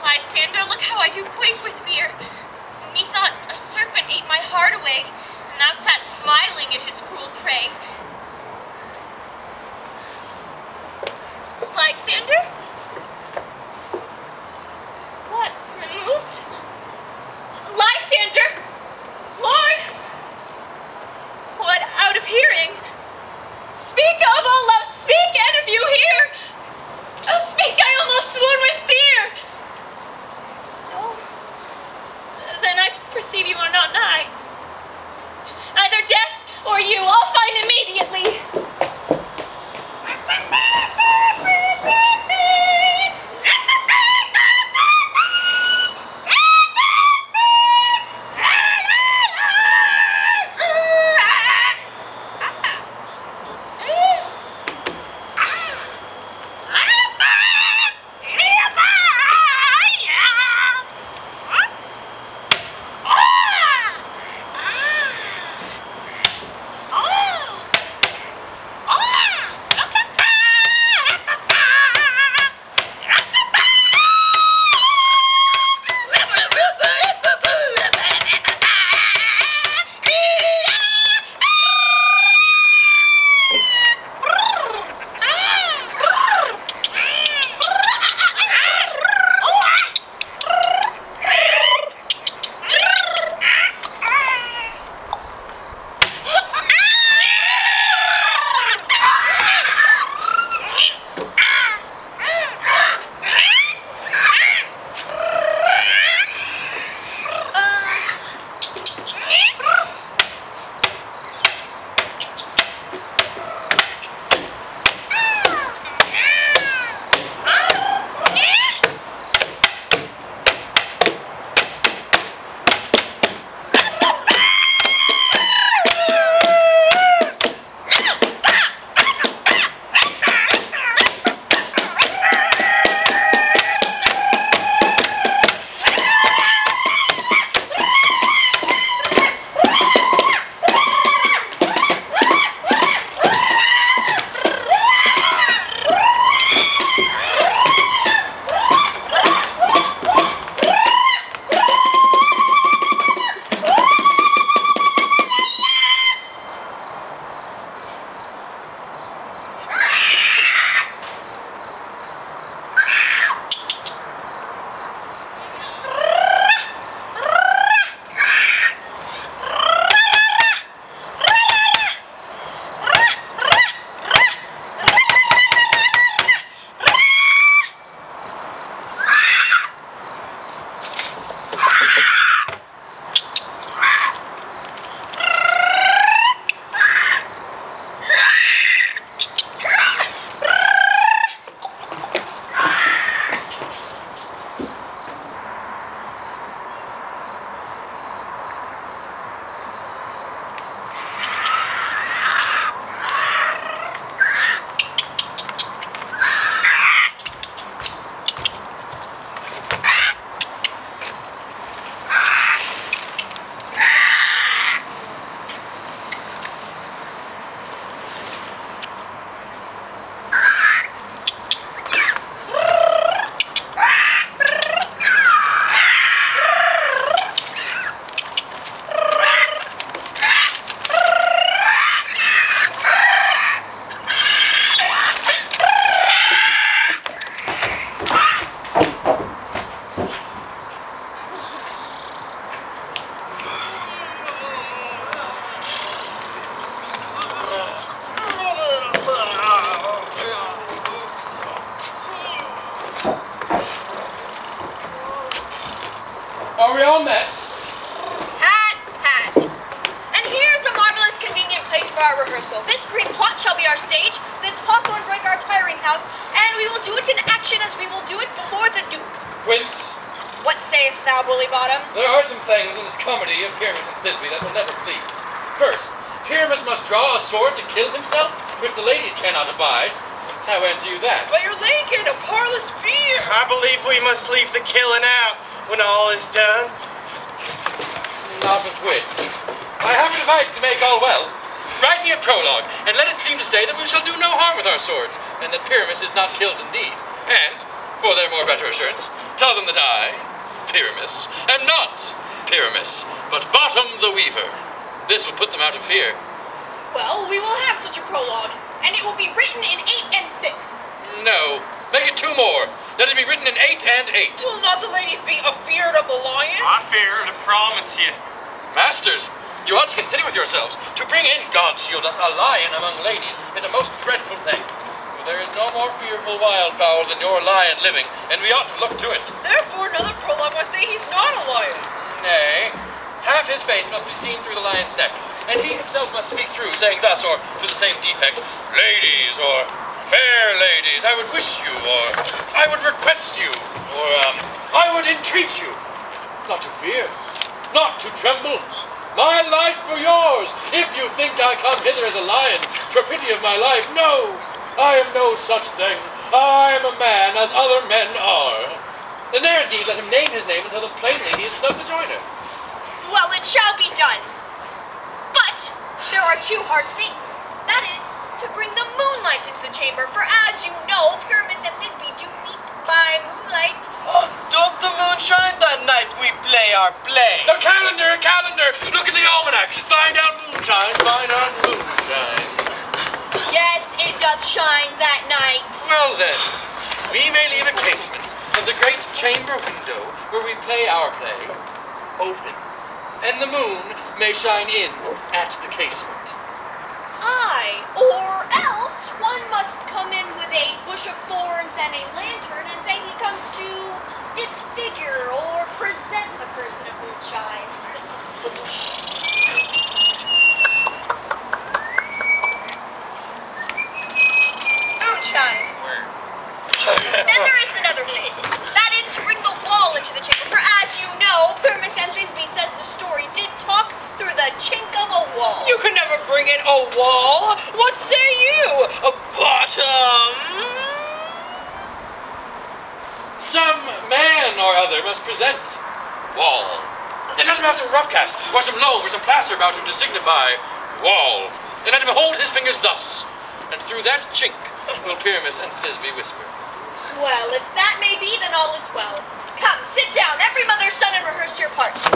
Lysander, look how I do quake with fear. Methought a serpent ate my heart away, and thou sat smiling at his cruel prey. Lysander? What, removed? Lysander! Lord! What, out of hearing? Speak, of all love, speak, and if you hear! Oh, speak, I almost swoon with fear! No. Then I perceive you are not nigh. Either death or you, I'll find immediately. Are we all met? Hat. And here's a marvelous convenient place for our rehearsal. This green plot shall be our stage, this hawthorn brake our tiring house, and we will do it in action as we will do it before the Duke. Quince. What sayest thou, Bully Bottom? There are some things in this comedy of Pyramus and Thisbe that will never please. First, Pyramus must draw a sword to kill himself, which the ladies cannot abide. How answer you that? But you're laying a parlous fear. I believe we must leave the killing out when all is done. Not with wit. I have a device to make all well. Write me a prologue, and let it seem to say that we shall do no harm with our swords, and that Pyramus is not killed indeed. And, for their more better assurance. Tell them that I, Pyramus, am not Pyramus, but Bottom the Weaver. This will put them out of fear. Well, we will have such a prologue, and it will be written in 8 and 6. No, make it 2 more. Let it be written in 8 and 8. Will not the ladies be afeard of the lion? I fear to promise you. Masters, you ought to consider with yourselves. To bring in, God shield us, a lion among ladies is a most dreadful thing. For there is no more fearful wildfowl than your lion living, and we ought to look to it. Therefore, another prologue must say he's not a lion. Nay, half his face must be seen through the lion's neck, and he himself must speak through, saying thus, or to the same defect, ladies, or fair ladies, I would wish you, or I would request you, or I would entreat you, not to fear, not to tremble. My life for yours. If you think I come hither as a lion, for pity of my life, no, I am no such thing. I am a man as other men are. And there indeed let him name his name and tell them plainly he is snug the joiner. Well, it shall be done. But there are 2 hard things. That is, to bring the moonlight into the chamber, for as you know, Pyramus and Thisbe do meet by moonlight. Oh, doth the moon shine that night we play our play? The calendar, calendar! Look at the almanac! Find out moonshine, find out moonshine. Yes, it doth shine that night. Well then, we may leave a casement of the great chamber window where we play our play open, and the moon may shine in at the casement. Aye, or else one must come in with a bush of thorns and a lantern and say he comes to disfigure or present the person of moonshine. Moonshine. Then there is another thing. That is to bring the wall into the chamber, for as you know, Pyramus and Thisbe says the story did talk through the chink of a wall. You can never bring in a wall. What say you? A bottom? Some man or other must present wall. And let him have some rough cast, or some loam, or some plaster about him to signify wall. And let him hold his fingers thus, and through that chink will Pyramus and Thisbe whisper. Well, if that may be, then all is well. Come, sit down, every mother's son, and rehearse your parts.